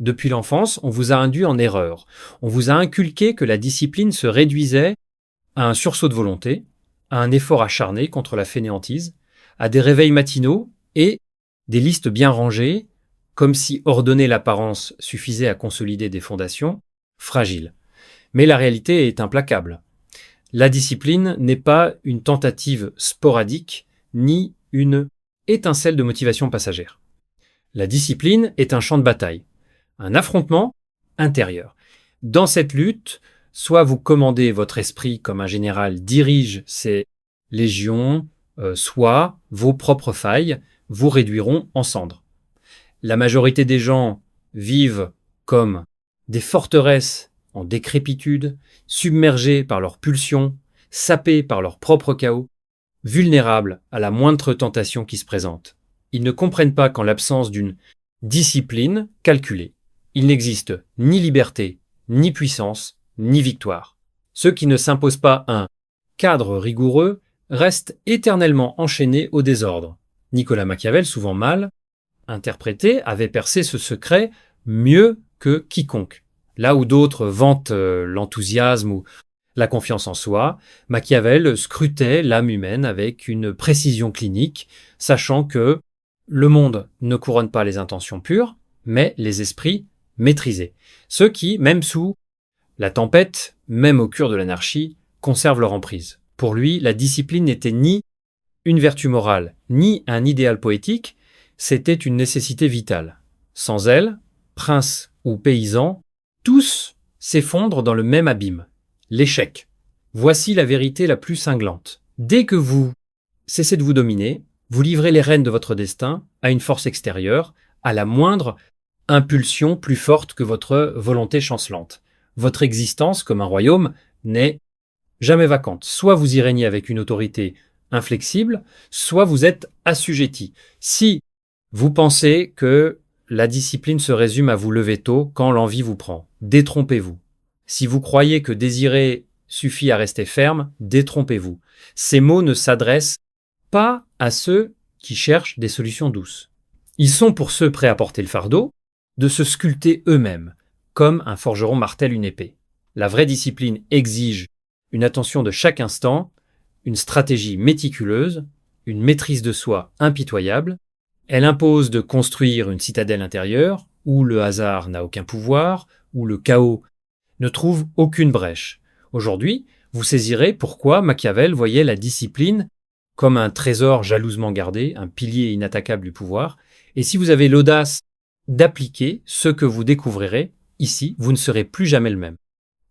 Depuis l'enfance, on vous a induit en erreur. On vous a inculqué que la discipline se réduisait à un sursaut de volonté, à un effort acharné contre la fainéantise, à des réveils matinaux et des listes bien rangées, comme si ordonner l'apparence suffisait à consolider des fondations fragiles. Mais la réalité est implacable. La discipline n'est pas une tentative sporadique, ni une étincelle de motivation passagère. La discipline est un champ de bataille, un affrontement intérieur. Dans cette lutte, soit vous commandez votre esprit comme un général dirige ses légions, soit vos propres failles vous réduiront en cendres. La majorité des gens vivent comme des forteresses en décrépitude, submergés par leurs pulsions, sapés par leur propre chaos, vulnérables à la moindre tentation qui se présente. Ils ne comprennent pas qu'en l'absence d'une discipline calculée, il n'existe ni liberté, ni puissance, ni victoire. Ceux qui ne s'imposent pas un cadre rigoureux restent éternellement enchaînés au désordre. Nicolas Machiavel, souvent mal interprété, avait percé ce secret mieux que quiconque. Là où d'autres vantent l'enthousiasme ou la confiance en soi, Machiavel scrutait l'âme humaine avec une précision clinique, sachant que le monde ne couronne pas les intentions pures, mais les esprits maîtrisés. Ceux qui, même sous la tempête, même au cœur de l'anarchie, conservent leur emprise. Pour lui, la discipline n'était ni une vertu morale, ni un idéal poétique, c'était une nécessité vitale. Sans elle, prince ou paysan, tous s'effondrent dans le même abîme, l'échec. Voici la vérité la plus cinglante. Dès que vous cessez de vous dominer, vous livrez les rênes de votre destin à une force extérieure, à la moindre impulsion plus forte que votre volonté chancelante. Votre existence, comme un royaume, n'est jamais vacante. Soit vous y régnez avec une autorité inflexible, soit vous êtes assujetti. Si vous pensez que la discipline se résume à vous lever tôt quand l'envie vous prend, détrompez-vous. Si vous croyez que désirer suffit à rester ferme, détrompez-vous. Ces mots ne s'adressent pas à ceux qui cherchent des solutions douces. Ils sont pour ceux prêts à porter le fardeau de se sculpter eux-mêmes, comme un forgeron martèle une épée. La vraie discipline exige une attention de chaque instant, une stratégie méticuleuse, une maîtrise de soi impitoyable. Elle impose de construire une citadelle intérieure où le hasard n'a aucun pouvoir, où le chaos ne trouve aucune brèche. Aujourd'hui, vous saisirez pourquoi Machiavel voyait la discipline comme un trésor jalousement gardé, un pilier inattaquable du pouvoir. Et si vous avez l'audace d'appliquer ce que vous découvrirez ici, vous ne serez plus jamais le même.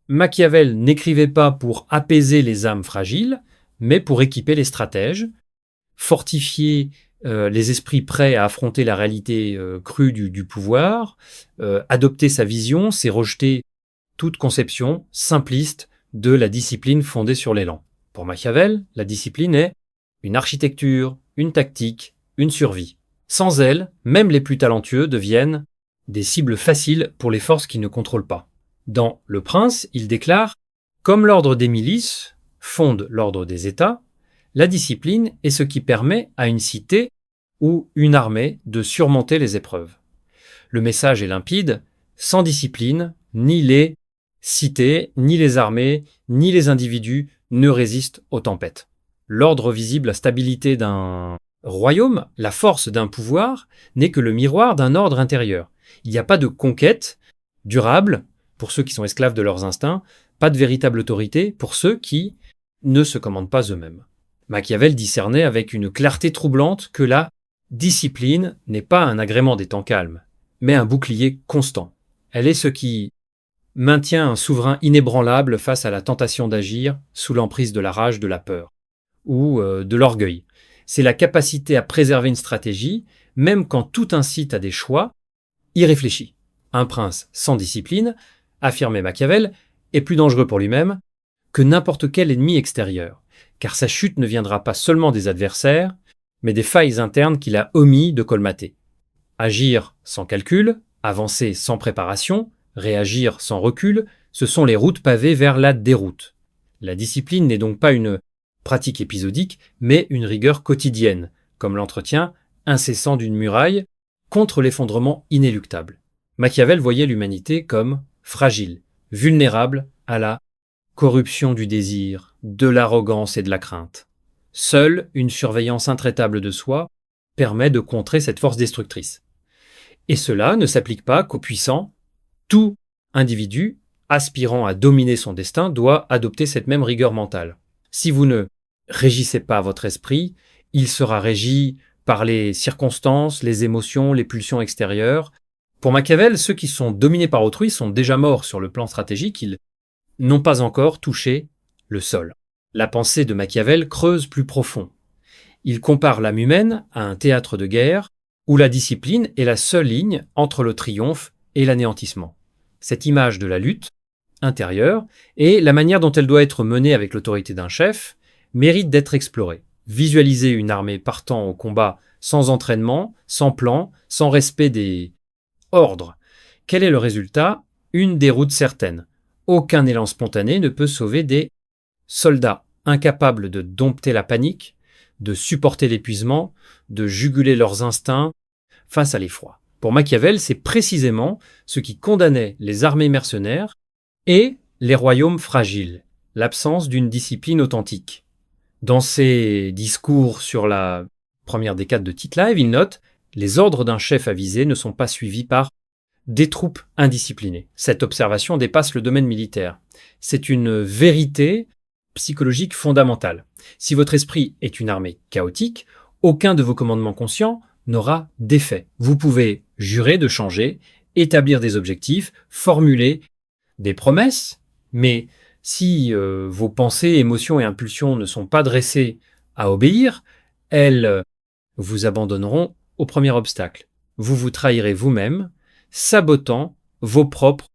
Machiavel n'écrivait pas pour apaiser les âmes fragiles, mais pour équiper les stratèges, fortifier les esprits prêts à affronter la réalité crue du pouvoir, adopter sa vision, c'est rejeter toute conception simpliste de la discipline fondée sur l'élan. Pour Machiavel, la discipline est une architecture, une tactique, une survie. Sans elle, même les plus talentueux deviennent des cibles faciles pour les forces qui ne contrôlent pas. Dans Le Prince, il déclare « Comme l'ordre des milices fonde l'ordre des États, la discipline est ce qui permet à une cité ou une armée de surmonter les épreuves. » Le message est limpide, sans discipline, ni les cités, ni les armées, ni les individus ne résistent aux tempêtes. L'ordre visible, la stabilité d'un royaume, la force d'un pouvoir, n'est que le miroir d'un ordre intérieur. Il n'y a pas de conquête durable pour ceux qui sont esclaves de leurs instincts, pas de véritable autorité pour ceux qui ne se commandent pas eux-mêmes. Machiavel discernait avec une clarté troublante que la discipline n'est pas un agrément des temps calmes, mais un bouclier constant. Elle est ce qui maintient un souverain inébranlable face à la tentation d'agir sous l'emprise de la rage, de la peur ou de l'orgueil. C'est la capacité à préserver une stratégie, même quand tout incite à des choix irréfléchis. Un prince sans discipline, affirmait Machiavel, est plus dangereux pour lui-même que n'importe quel ennemi extérieur, car sa chute ne viendra pas seulement des adversaires, mais des failles internes qu'il a omis de colmater. Agir sans calcul, avancer sans préparation, réagir sans recul, ce sont les routes pavées vers la déroute. La discipline n'est donc pas une pratique épisodique, mais une rigueur quotidienne, comme l'entretien incessant d'une muraille contre l'effondrement inéluctable. Machiavel voyait l'humanité comme fragile, vulnérable à la corruption du désir, de l'arrogance et de la crainte. Seule une surveillance intraitable de soi permet de contrer cette force destructrice. Et cela ne s'applique pas qu'aux puissants. Tout individu aspirant à dominer son destin doit adopter cette même rigueur mentale. Si vous ne régissez pas votre esprit, il sera régi par les circonstances, les émotions, les pulsions extérieures. Pour Machiavel, ceux qui sont dominés par autrui sont déjà morts sur le plan stratégique, ils n'ont pas encore touché le sol. La pensée de Machiavel creuse plus profond. Il compare l'âme humaine à un théâtre de guerre où la discipline est la seule ligne entre le triomphe et l'anéantissement. Cette image de la lutte intérieure et la manière dont elle doit être menée avec l'autorité d'un chef mérite d'être explorée. Visualiser une armée partant au combat sans entraînement, sans plan, sans respect des ordres. Quel est le résultat? Une déroute certaine. Aucun élan spontané ne peut sauver des soldats incapables de dompter la panique, de supporter l'épuisement, de juguler leurs instincts face à l'effroi. Pour Machiavel, c'est précisément ce qui condamnait les armées mercenaires et les royaumes fragiles, l'absence d'une discipline authentique. Dans ses discours sur la première décade de Tite-Live, il note « Les ordres d'un chef avisé ne sont pas suivis par des troupes indisciplinées ». Cette observation dépasse le domaine militaire. C'est une vérité psychologique fondamentale. Si votre esprit est une armée chaotique, aucun de vos commandements conscients n'aura d'effet. Vous pouvez jurer de changer, établir des objectifs, formuler des promesses, mais si vos pensées, émotions et impulsions ne sont pas dressées à obéir, elles vous abandonneront au premier obstacle. Vous vous trahirez vous-même, sabotant vos propres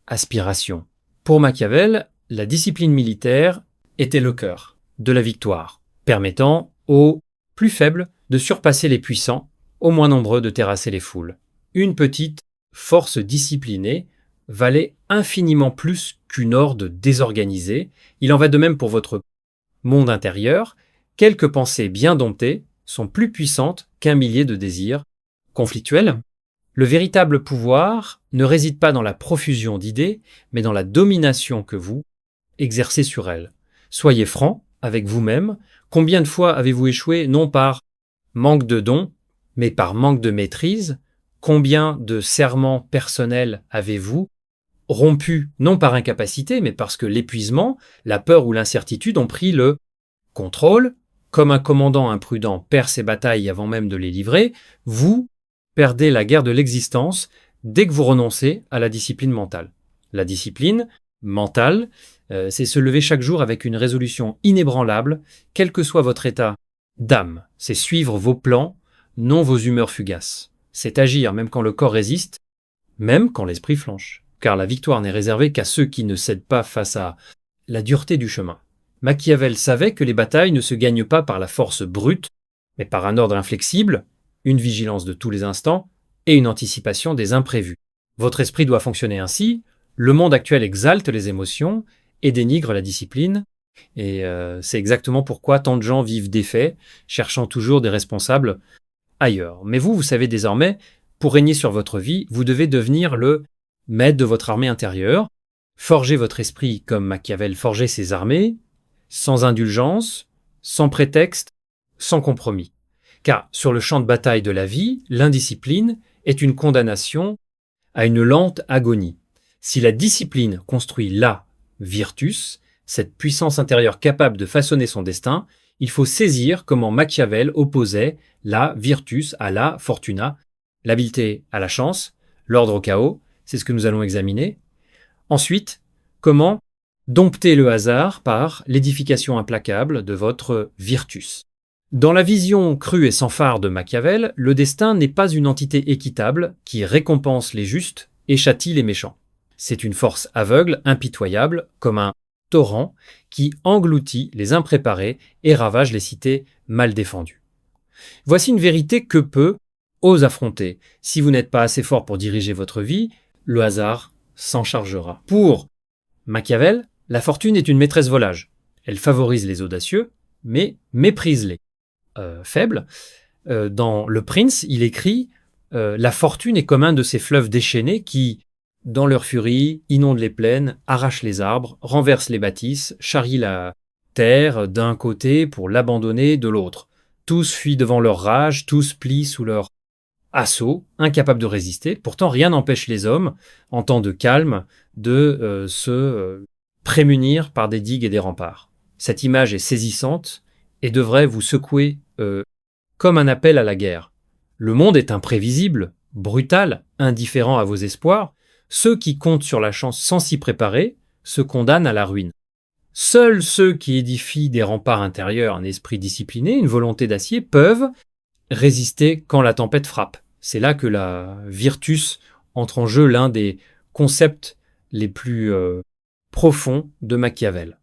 aspirations. Pour Machiavel, la discipline militaire était le cœur de la victoire, permettant aux plus faibles de surpasser les puissants, aux moins nombreux de terrasser les foules. Une petite force disciplinée valait infiniment plus qu'une horde désorganisée. Il en va de même pour votre monde intérieur. Quelques pensées bien domptées sont plus puissantes qu'un millier de désirs conflictuels. Le véritable pouvoir ne réside pas dans la profusion d'idées, mais dans la domination que vous exercez sur elles. Soyez franc avec vous-même. Combien de fois avez-vous échoué, non par manque de dons, mais par manque de maîtrise? Combien de serments personnels avez-vous rompu, non par incapacité, mais parce que l'épuisement, la peur ou l'incertitude ont pris le contrôle? Comme un commandant imprudent perd ses batailles avant même de les livrer, vous perdez la guerre de l'existence dès que vous renoncez à la discipline mentale. La discipline mentale, c'est se lever chaque jour avec une résolution inébranlable, quel que soit votre état d'âme. C'est suivre vos plans, non vos humeurs fugaces. C'est agir même quand le corps résiste, même quand l'esprit flanche. Car la victoire n'est réservée qu'à ceux qui ne cèdent pas face à la dureté du chemin. Machiavel savait que les batailles ne se gagnent pas par la force brute, mais par un ordre inflexible, une vigilance de tous les instants et une anticipation des imprévus. Votre esprit doit fonctionner ainsi. Le monde actuel exalte les émotions et dénigre la discipline. Et c'est exactement pourquoi tant de gens vivent défaits, cherchant toujours des responsables ailleurs. Mais vous savez désormais, pour régner sur votre vie, vous devez devenir le maître de votre armée intérieure, forger votre esprit comme Machiavel forgeait ses armées, sans indulgence, sans prétexte, sans compromis. Car sur le champ de bataille de la vie, l'indiscipline est une condamnation à une lente agonie. Si la discipline construit la virtus, cette puissance intérieure capable de façonner son destin, il faut saisir comment Machiavel opposait la virtus à la fortuna, l'habileté à la chance, l'ordre au chaos, c'est ce que nous allons examiner. Ensuite, comment dompter le hasard par l'édification implacable de votre virtus. Dans la vision crue et sans phare de Machiavel, le destin n'est pas une entité équitable qui récompense les justes et châtie les méchants. C'est une force aveugle, impitoyable, comme un torrent qui engloutit les impréparés et ravage les cités mal défendues. Voici une vérité que peu osent affronter. Si vous n'êtes pas assez fort pour diriger votre vie, le hasard s'en chargera. Pour Machiavel, la fortune est une maîtresse volage. Elle favorise les audacieux, mais méprise les faibles. Dans Le Prince, il écrit La fortune est comme un de ces fleuves déchaînés qui, dans leur furie, inondent les plaines, arrachent les arbres, renversent les bâtisses, charrient la terre d'un côté pour l'abandonner de l'autre. Tous fuient devant leur rage, tous plient sous leur assaut, incapables de résister. Pourtant, rien n'empêche les hommes, en temps de calme, de se prémunir par des digues et des remparts. Cette image est saisissante et devrait vous secouer comme un appel à la guerre. Le monde est imprévisible, brutal, indifférent à vos espoirs. Ceux qui comptent sur la chance sans s'y préparer se condamnent à la ruine. Seuls ceux qui édifient des remparts intérieurs, un esprit discipliné, une volonté d'acier, peuvent résister quand la tempête frappe. C'est là que la virtus entre en jeu, l'un des concepts les plus profonds de Machiavel.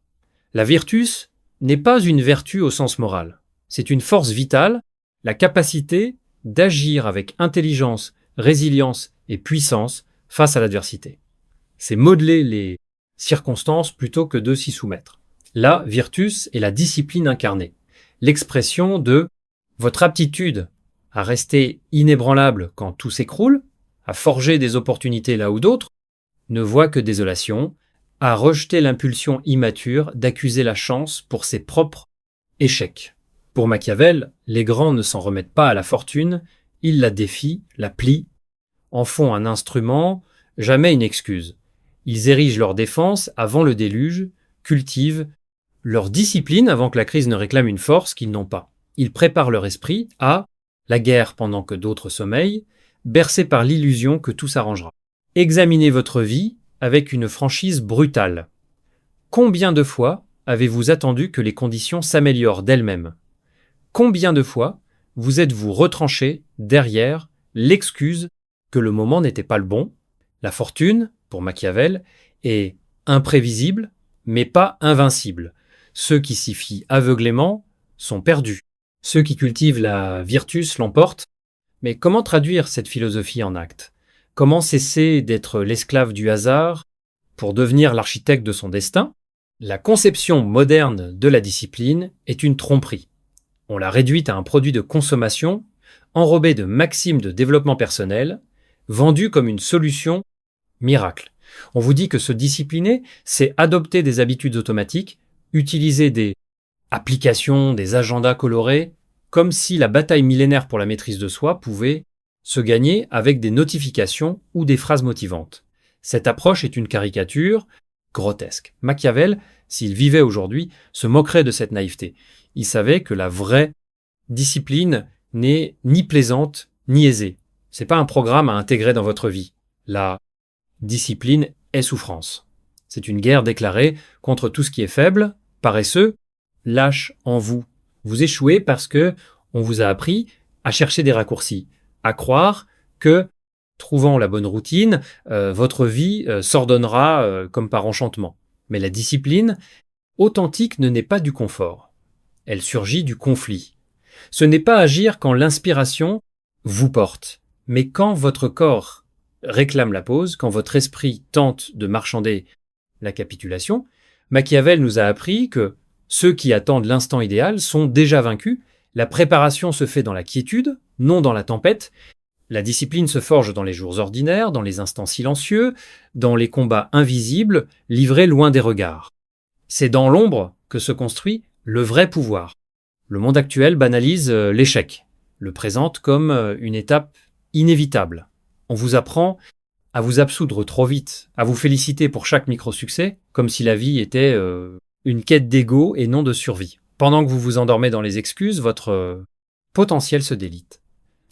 La virtus n'est pas une vertu au sens moral. C'est une force vitale, la capacité d'agir avec intelligence, résilience et puissance face à l'adversité. C'est modeler les circonstances plutôt que de s'y soumettre. La virtus est la discipline incarnée, l'expression de votre aptitude à rester inébranlable quand tout s'écroule, à forger des opportunités là où d'autres ne voient que désolation, à rejeter l'impulsion immature d'accuser la chance pour ses propres échecs. Pour Machiavel, les grands ne s'en remettent pas à la fortune, ils la défient, la plient, en font un instrument, jamais une excuse. Ils érigent leur défense avant le déluge, cultivent leur discipline avant que la crise ne réclame une force qu'ils n'ont pas. Ils préparent leur esprit à la guerre pendant que d'autres sommeillent, bercés par l'illusion que tout s'arrangera. Examinez votre vie avec une franchise brutale. Combien de fois avez-vous attendu que les conditions s'améliorent d'elles-mêmes ? Combien de fois vous êtes-vous retranché derrière l'excuse que le moment n'était pas le bon ? La fortune, pour Machiavel, est imprévisible, mais pas invincible. Ceux qui s'y fient aveuglément sont perdus. Ceux qui cultivent la virtus l'emportent. Mais comment traduire cette philosophie en actes ? Comment cesser d'être l'esclave du hasard pour devenir l'architecte de son destin ? La conception moderne de la discipline est une tromperie. On l'a réduite à un produit de consommation, enrobé de maximes de développement personnel, vendu comme une solution miracle. On vous dit que se discipliner, c'est adopter des habitudes automatiques, utiliser des applications, des agendas colorés, comme si la bataille millénaire pour la maîtrise de soi pouvait se gagner avec des notifications ou des phrases motivantes. Cette approche est une caricature grotesque. Machiavel, s'il vivait aujourd'hui, se moquerait de cette naïveté. Il savait que la vraie discipline n'est ni plaisante ni aisée. C'est pas un programme à intégrer dans votre vie. La discipline est souffrance. C'est une guerre déclarée contre tout ce qui est faible, paresseux, lâche en vous. Vous échouez parce que on vous a appris à chercher des raccourcis, à croire que, trouvant la bonne routine, votre vie s'ordonnera comme par enchantement. Mais la discipline authentique ne naît pas du confort. Elle surgit du conflit. Ce n'est pas agir quand l'inspiration vous porte, mais quand votre corps réclame la pause, quand votre esprit tente de marchander la capitulation. Machiavel nous a appris que ceux qui attendent l'instant idéal sont déjà vaincus. La préparation se fait dans la quiétude, non dans la tempête. La discipline se forge dans les jours ordinaires, dans les instants silencieux, dans les combats invisibles, livrés loin des regards. C'est dans l'ombre que se construit le vrai pouvoir. Le monde actuel banalise l'échec, le présente comme une étape inévitable. On vous apprend à vous absoudre trop vite, à vous féliciter pour chaque micro-succès, comme si la vie était une quête d'ego et non de survie. Pendant que vous vous endormez dans les excuses, votre potentiel se délite.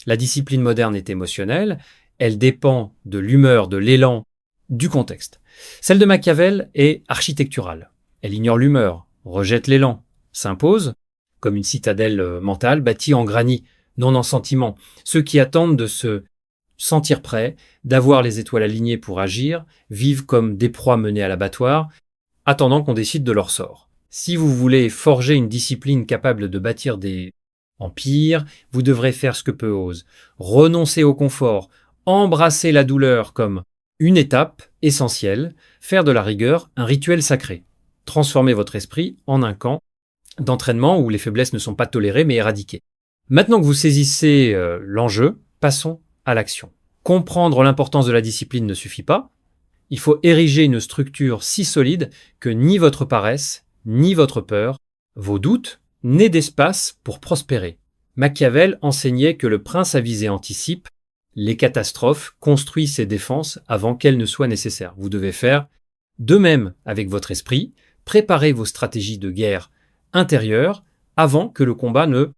La discipline moderne est émotionnelle, elle dépend de l'humeur, de l'élan, du contexte. Celle de Machiavel est architecturale. Elle ignore l'humeur, rejette l'élan, s'impose comme une citadelle mentale bâtie en granit, non en sentiment. Ceux qui attendent de se sentir prêts, d'avoir les étoiles alignées pour agir, vivent comme des proies menées à l'abattoir, attendant qu'on décide de leur sort. Si vous voulez forger une discipline capable de bâtir des empires, vous devrez faire ce que peu ose. Renoncer au confort, embrasser la douleur comme une étape essentielle, faire de la rigueur un rituel sacré. Transformer votre esprit en un camp d'entraînement où les faiblesses ne sont pas tolérées mais éradiquées. Maintenant que vous saisissez l'enjeu, passons à l'action. Comprendre l'importance de la discipline ne suffit pas. Il faut ériger une structure si solide que ni votre paresse, ni votre peur, vos doutes, n'aient d'espace pour prospérer. Machiavel enseignait que le prince avisé anticipe les catastrophes, construit ses défenses avant qu'elles ne soient nécessaires. Vous devez faire de même avec votre esprit, préparez vos stratégies de guerre intérieure avant que le combat ne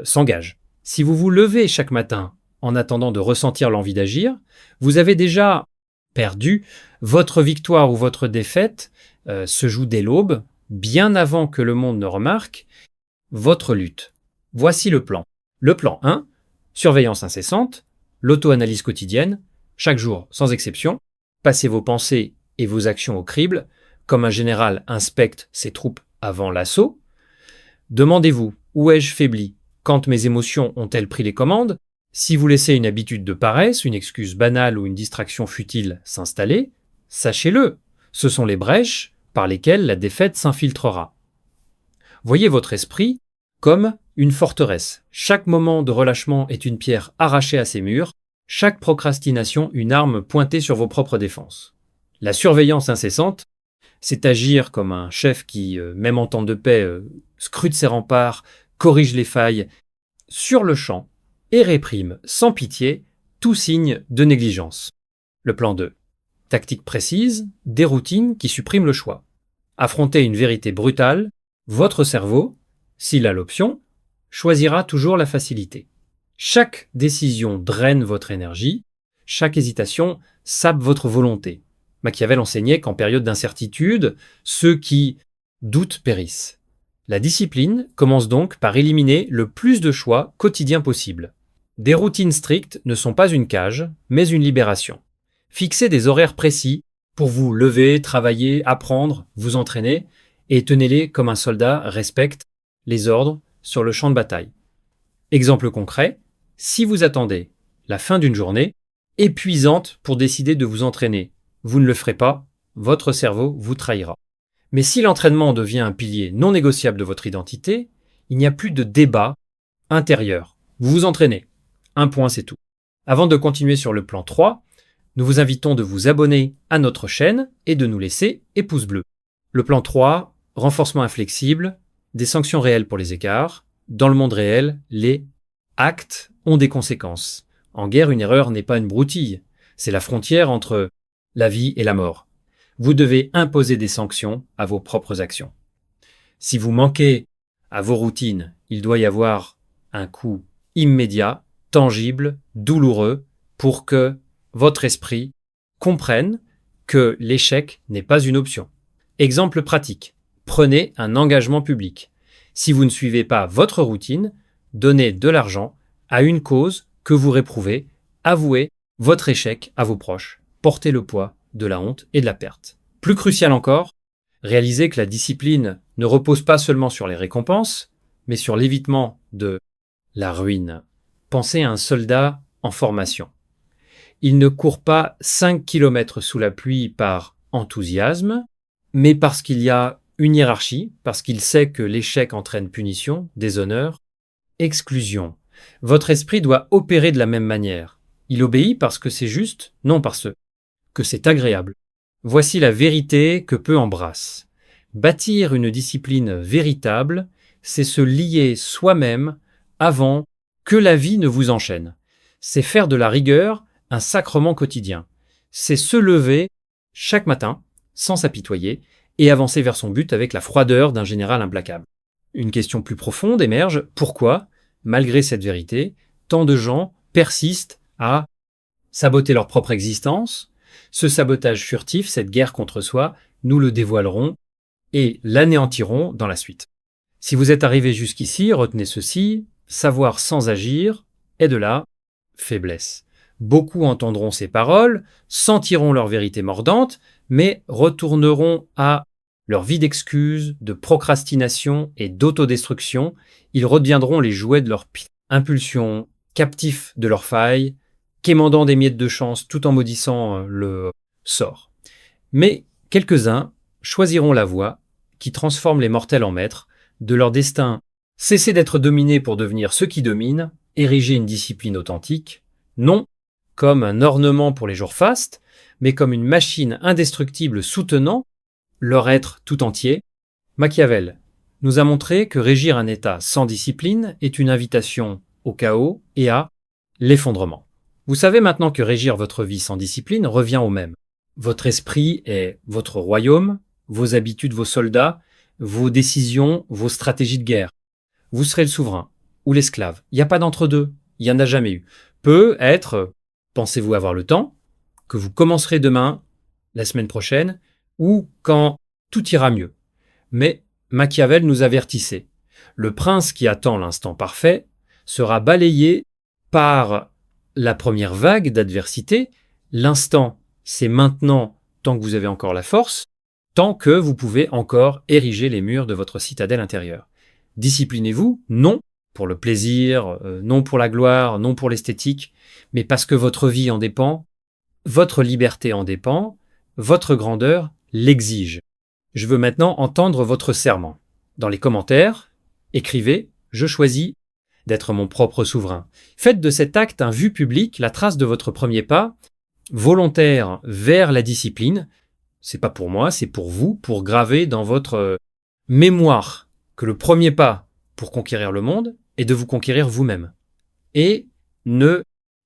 s'engage. Si vous vous levez chaque matin en attendant de ressentir l'envie d'agir, vous avez déjà perdu. Votre victoire ou votre défaite se joue dès l'aube, bien avant que le monde ne remarque votre lutte. Voici le plan. Le plan 1, surveillance incessante, l'auto-analyse quotidienne, chaque jour sans exception, passez vos pensées et vos actions au crible, comme un général inspecte ses troupes avant l'assaut. Demandez-vous, où ai-je faibli? Quand mes émotions ont-elles pris les commandes? Si vous laissez une habitude de paresse, une excuse banale ou une distraction futile s'installer, sachez-le, ce sont les brèches par lesquelles la défaite s'infiltrera. Voyez votre esprit comme une forteresse. Chaque moment de relâchement est une pierre arrachée à ses murs, chaque procrastination une arme pointée sur vos propres défenses. La surveillance incessante, c'est agir comme un chef qui, même en temps de paix, scrute ses remparts, corrige les failles sur le champ et réprime sans pitié tout signe de négligence. Le plan 2. Tactique précise, des routines qui suppriment le choix. Affronter une vérité brutale, votre cerveau, s'il a l'option, choisira toujours la facilité. Chaque décision draine votre énergie, chaque hésitation sape votre volonté. Machiavel enseignait qu'en période d'incertitude, ceux qui doutent périssent. La discipline commence donc par éliminer le plus de choix quotidiens possible. Des routines strictes ne sont pas une cage, mais une libération. Fixez des horaires précis pour vous lever, travailler, apprendre, vous entraîner, et tenez-les comme un soldat respecte les ordres sur le champ de bataille. Exemple concret, si vous attendez la fin d'une journée épuisante pour décider de vous entraîner, vous ne le ferez pas, votre cerveau vous trahira. Mais si l'entraînement devient un pilier non négociable de votre identité, il n'y a plus de débat intérieur. Vous vous entraînez. Un point, c'est tout. Avant de continuer sur le plan 3, nous vous invitons de vous abonner à notre chaîne et de nous laisser pouce bleu. Le plan 3, renforcement inflexible, des sanctions réelles pour les écarts. Dans le monde réel, les actes ont des conséquences. En guerre, une erreur n'est pas une broutille. C'est la frontière entre la vie et la mort. Vous devez imposer des sanctions à vos propres actions. Si vous manquez à vos routines, il doit y avoir un coup immédiat, tangible, douloureux, pour que votre esprit comprenne que l'échec n'est pas une option. Exemple pratique. Prenez un engagement public. Si vous ne suivez pas votre routine, donnez de l'argent à une cause que vous réprouvez, avouez votre échec à vos proches, portez le poids de la honte et de la perte. Plus crucial encore, réalisez que la discipline ne repose pas seulement sur les récompenses, mais sur l'évitement de la ruine. Pensez à un soldat en formation. Il ne court pas 5 km sous la pluie par enthousiasme, mais parce qu'il y a une hiérarchie, parce qu'il sait que l'échec entraîne punition, déshonneur, exclusion. Votre esprit doit opérer de la même manière. Il obéit parce que c'est juste, non parce que c'est agréable. Voici la vérité que peu embrasse. Bâtir une discipline véritable, c'est se lier soi-même avant que la vie ne vous enchaîne. C'est faire de la rigueur un sacrement quotidien. C'est se lever chaque matin, sans s'apitoyer, et avancer vers son but avec la froideur d'un général implacable. Une question plus profonde émerge. Pourquoi, malgré cette vérité, tant de gens persistent à saboter leur propre existence? Ce sabotage furtif, cette guerre contre soi, nous le dévoilerons et l'anéantirons dans la suite. Si vous êtes arrivé jusqu'ici, retenez ceci, savoir sans agir est de la faiblesse. Beaucoup entendront ces paroles, sentiront leur vérité mordante, mais retourneront à leur vie d'excuses, de procrastination et d'autodestruction. Ils redeviendront les jouets de leur impulsion, captifs de leurs failles, quémandant des miettes de chance tout en maudissant le sort. Mais quelques-uns choisiront la voie qui transforme les mortels en maîtres, de leur destin cesser d'être dominés pour devenir ceux qui dominent, ériger une discipline authentique. Non, comme un ornement pour les jours fastes, mais comme une machine indestructible soutenant leur être tout entier. Machiavel nous a montré que régir un État sans discipline est une invitation au chaos et à l'effondrement. Vous savez maintenant que régir votre vie sans discipline revient au même. Votre esprit est votre royaume, vos habitudes, vos soldats, vos décisions, vos stratégies de guerre. Vous serez le souverain ou l'esclave. Il n'y a pas d'entre-deux. Il n'y en a jamais eu. Peut être, pensez-vous avoir le temps, que vous commencerez demain, la semaine prochaine, ou quand tout ira mieux. Mais Machiavel nous avertissait. Le prince qui attend l'instant parfait sera balayé par la première vague d'adversité. L'instant, c'est maintenant, tant que vous avez encore la force, tant que vous pouvez encore ériger les murs de votre citadelle intérieure. Disciplinez-vous, non pour le plaisir, non pour la gloire, non pour l'esthétique, mais parce que votre vie en dépend, votre liberté en dépend, votre grandeur l'exige. Je veux maintenant entendre votre serment. Dans les commentaires, écrivez « Je choisis d'être mon propre souverain ». Faites de cet acte un vu public, la trace de votre premier pas, volontaire vers la discipline. C'est pas pour moi, c'est pour vous, pour graver dans votre mémoire que le premier pas pour conquérir le monde est de vous conquérir vous-même. Et ne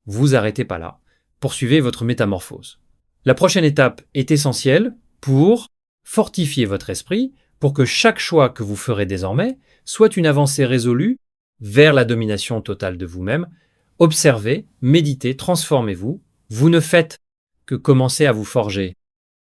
vous arrêtez pas là. Poursuivez votre métamorphose. La prochaine étape est essentielle pour fortifier votre esprit, pour que chaque choix que vous ferez désormais soit une avancée résolue vers la domination totale de vous-même. Observez, méditez, transformez-vous. Vous ne faites que commencer à vous forger